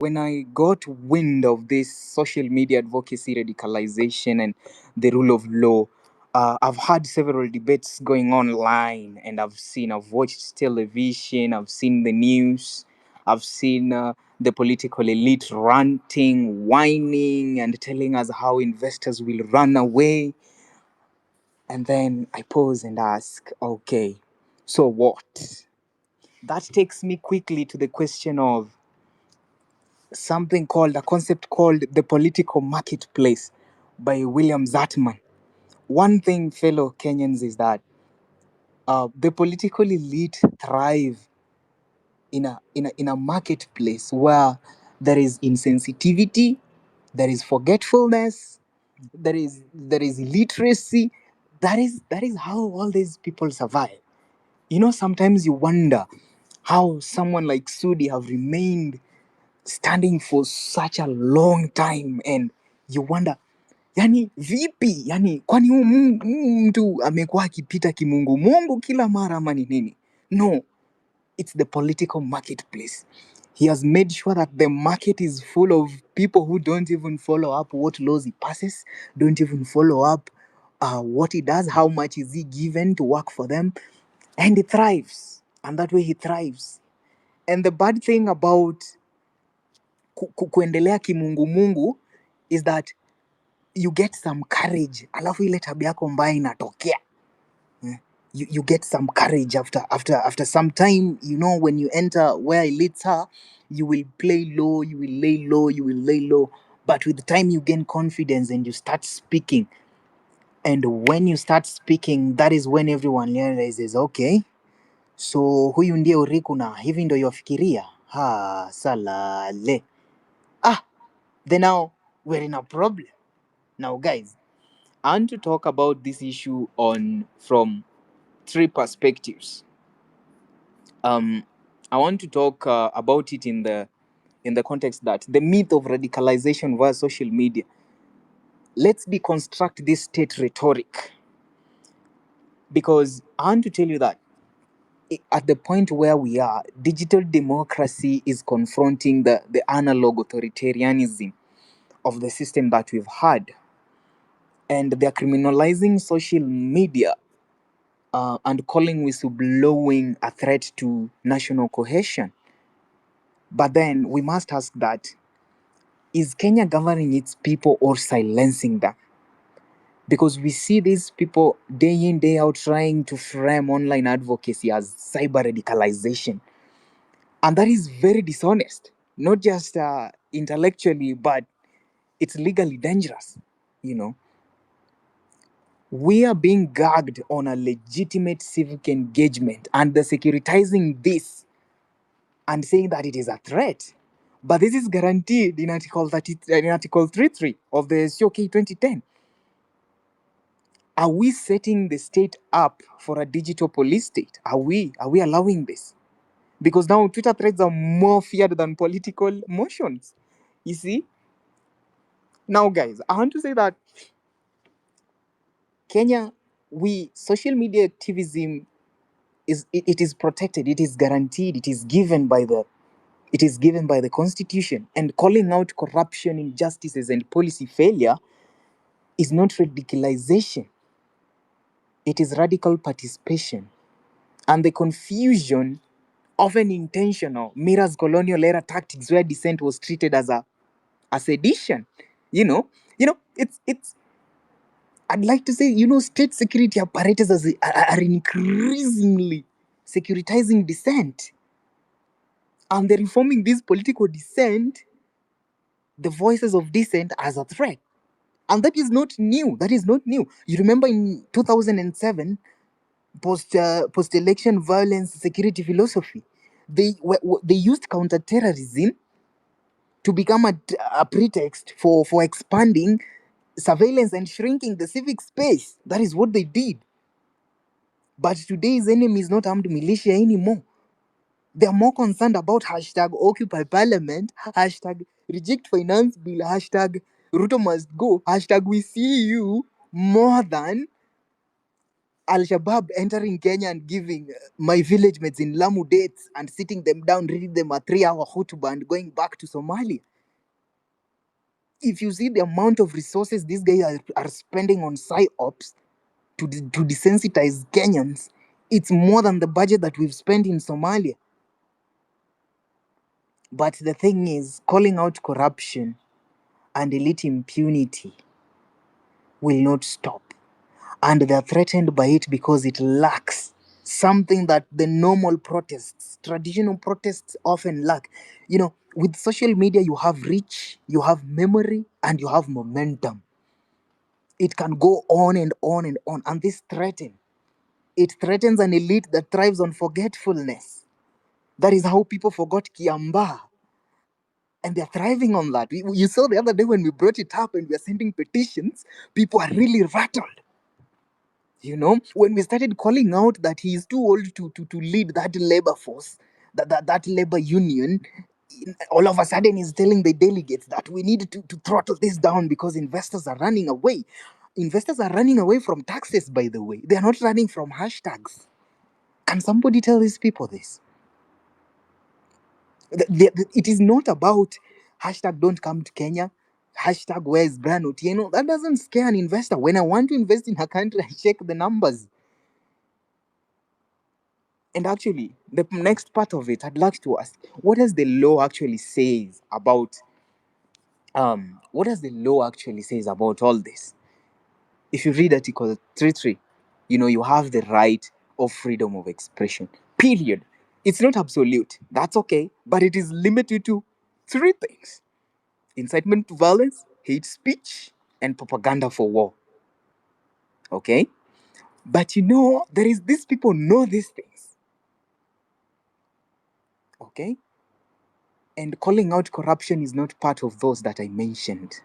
When I got wind of this social media advocacy, radicalization, and the rule of law, I've had several debates going online, and I've watched television, I've seen the news, I've seen the political elite ranting, whining, and telling us how investors will run away. And then I pause and ask, okay, so what? That takes me quickly to the question of a concept called the political marketplace by William Zatman. One thing, fellow Kenyans, is that the political elite thrive in a marketplace where there is insensitivity, there is forgetfulness, there is illiteracy. That is how all these people survive. Sometimes you wonder how someone like Sudi have remained standing for such a long time, and you wonder, yani vipi, yani kwani huu mtu amekuwa akipita kimungu mungu kila mara ama ni nini? No, it's the political marketplace. He has made sure that the market is full of people who don't even follow up what laws he passes, don't even follow up what he does, how much is he given to work for them, and he thrives. And that way he thrives. And the bad thing about kuendelea kimungumungu is that you get some courage, alafu ile tabia yako mbaya inatokea. You get some courage after some time. When you enter where elites are, you will play low, you will lay low, you will lay low. But with time you gain confidence and you start speaking. And when you start speaking, that is when everyone realizes, okay, so huyu ndiye Uriku na hivi ndo yafikiria. Salale. Then now we're in a problem. Now, guys, I want to talk about this issue from three perspectives. I want to talk about it in the context that the myth of radicalization via social media. Let's deconstruct this state rhetoric, because I want to tell you that at the point where we are, digital democracy is confronting the analog authoritarianism of the system that we've had. And they're criminalizing social media and calling whistleblowing a threat to national cohesion. But then we must ask that, is Kenya governing its people or silencing them? Because we see these people day in, day out trying to frame online advocacy as cyber radicalization. And that is very dishonest, not just intellectually, but it's legally dangerous, We are being gagged on a legitimate civic engagement, and they're securitizing this and saying that it is a threat. But this is guaranteed in Article 33 of the COK 2010. Are we setting the state up for a digital police state? Are we allowing this? Because now Twitter threads are more feared than political motions. You see? Now, guys, I want to say that Kenya, social media activism it is protected, it is guaranteed, it is given by the Constitution. And calling out corruption, injustices, and policy failure is not radicalization. It is radical participation. And the confusion, often intentional, mirrors colonial era tactics where dissent was treated as a sedition. It's I'd like to say, state security apparatus are increasingly securitizing dissent. And they're reforming this political dissent, the voices of dissent, as a threat. And that is not new. You remember in 2007, post-election violence security philosophy, they used counterterrorism to become a pretext for expanding surveillance and shrinking the civic space. That is what they did. But today's enemy is not armed militia anymore. They are more concerned about hashtag Occupy Parliament, hashtag Reject Finance Bill, hashtag Ruto must go, hashtag We see you, more than Al-Shabaab entering Kenya and giving my village mates in Lamu dates and sitting them down, reading them a 3-hour khutbah and going back to Somalia. If you see the amount of resources these guys are spending on psyops to desensitize Kenyans, it's more than the budget that we've spent in Somalia. But the thing is, calling out corruption and elite impunity will not stop. And they're threatened by it because it lacks something that the normal protests, traditional protests often lack. With social media, you have reach, you have memory, and you have momentum. It can go on and on and on. And it threatens an elite that thrives on forgetfulness. That is how people forgot Kiamba. And they're thriving on that. You saw the other day when we brought it up and we are sending petitions, people are really rattled. When we started calling out that he is too old to lead that labor force, that labor union, all of a sudden he's telling the delegates that we need to throttle this down because investors are running away. Investors are running away from taxes, by the way. They are not running from hashtags. Can somebody tell these people this? It is not about hashtag don't come to Kenya, hashtag where is Brian Otieno. That doesn't scare an investor. When I want to invest in a country, I check the numbers. And actually, the next part of it, I'd like to ask, what does the law actually says about what does the law actually says about all this? If you read Article 33, you have the right of freedom of expression. Period. It's not absolute. That's okay, but it is limited to 3 things: incitement to violence, hate speech, and propaganda for war. Okay? But there is these people know these things. Okay? And calling out corruption is not part of those that I mentioned.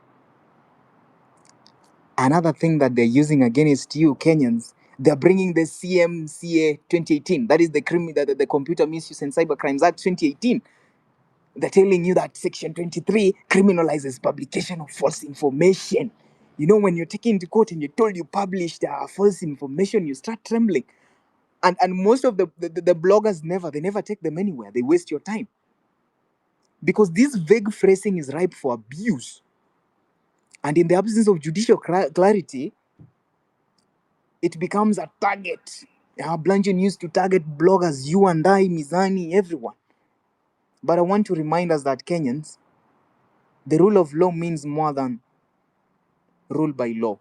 Another thing that they're using against you, Kenyans, they're bringing the CMCA 2018. That is the Computer Misuse and Cyber Crimes Act 2018. They're telling you that Section 23 criminalizes publication of false information. When you're taken to court and you're told you published false information, you start trembling. And most of the bloggers they never take them anywhere. They waste your time. Because this vague phrasing is ripe for abuse. And in the absence of judicial clarity, it becomes a target. Blanchard used to target bloggers, you and I, Mizani, everyone. But I want to remind us that Kenyans, the rule of law means more than rule by law.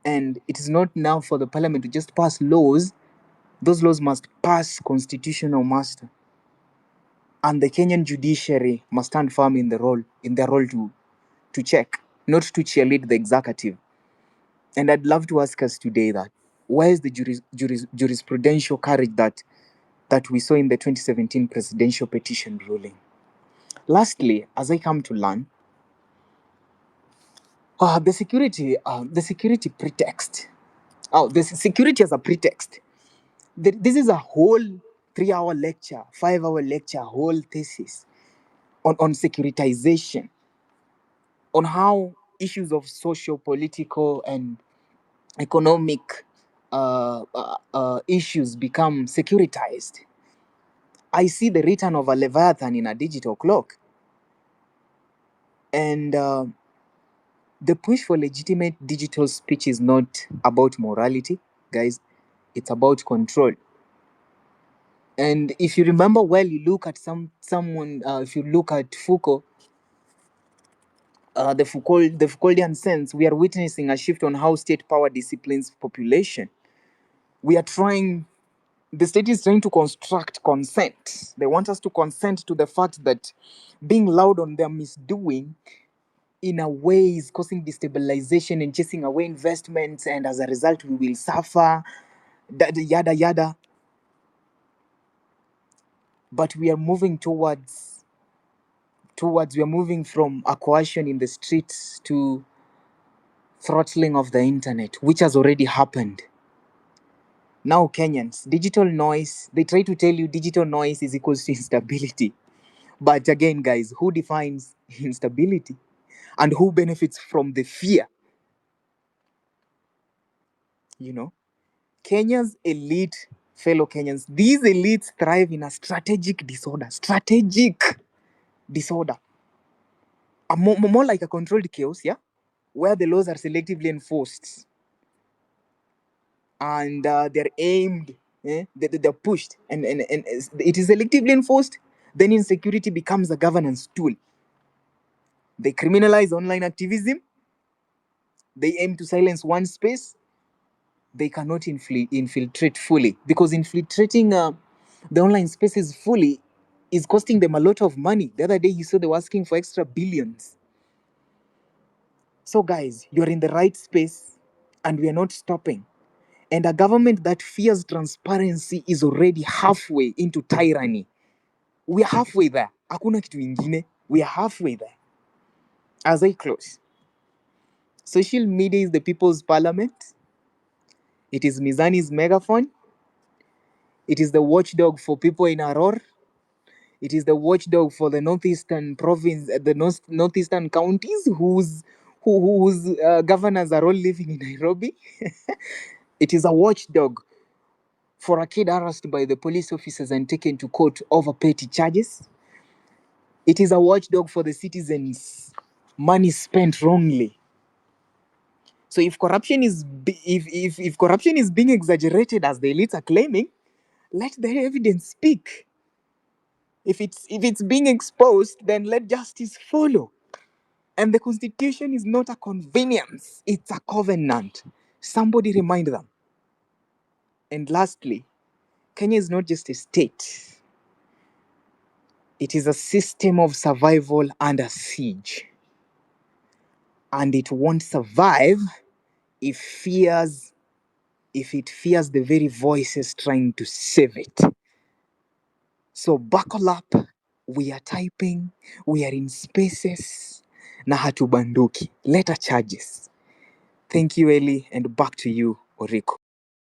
And it is not now for the parliament to just pass laws. Those laws must pass constitutional muster. And the Kenyan judiciary must stand firm in their role to check, not to cheerlead the executive. And I'd love to ask us today that where is the jurisprudential courage that we saw in the 2017 presidential petition ruling? Lastly, as I come to learn, the security pretext. The security as a pretext. This is a whole 3-hour lecture, 5-hour lecture, whole thesis on securitization, on how issues of social, political, and economic issues become securitized. I see the return of a Leviathan in a digital clock. And the push for legitimate digital speech is not about morality, guys. It's about control. And if you remember well, you look at someone. If you look at Foucault, the Foucauldian sense, we are witnessing a shift on how state power disciplines population. The state is trying to construct consent. They want us to consent to the fact that being loud on their misdoing in a way is causing destabilization and chasing away investments, and as a result we will suffer, yada yada. But we are moving we are moving from a coercion in the streets to throttling of the internet, which has already happened. Now Kenyans, digital noise, they try to tell you digital noise is equals to instability. But again, guys, who defines instability? And who benefits from the fear? Kenya's elite, fellow Kenyans, these elites thrive in a strategic disorder. Strategic disorder. More like a controlled chaos, yeah? Where the laws are selectively enforced. And they're aimed, they're pushed, and it is selectively enforced. Then insecurity becomes a governance tool. They criminalize online activism. They aim to silence one space. They cannot infiltrate fully, because infiltrating the online spaces fully is costing them a lot of money. The other day you saw they were asking for extra billions. So guys, you're in the right space, and we are not stopping. And a government that fears transparency is already halfway into tyranny. We are halfway there. Hakuna kitu ingine. We are halfway there. As I close, social media is the people's parliament. It is Mizani's megaphone. It is the watchdog for people in Aror. It is the watchdog for the northeastern province, the northeastern counties whose governors are all living in Nairobi. It is a watchdog for a kid harassed by the police officers and taken to court over petty charges. It is a watchdog for the citizens' money spent wrongly. So if corruption is if corruption is being exaggerated as the elites are claiming, let the evidence speak. If it's being exposed, then let justice follow. And the constitution is not a convenience, it's a covenant. Somebody remind them. And lastly, Kenya is not just a state. It is a system of survival under siege. And it won't survive if it fears the very voices trying to save it. So buckle up. We are typing. We are in spaces. Na hatubanduki. Letter charges. Thank you, Eli, and back to you, Oriko.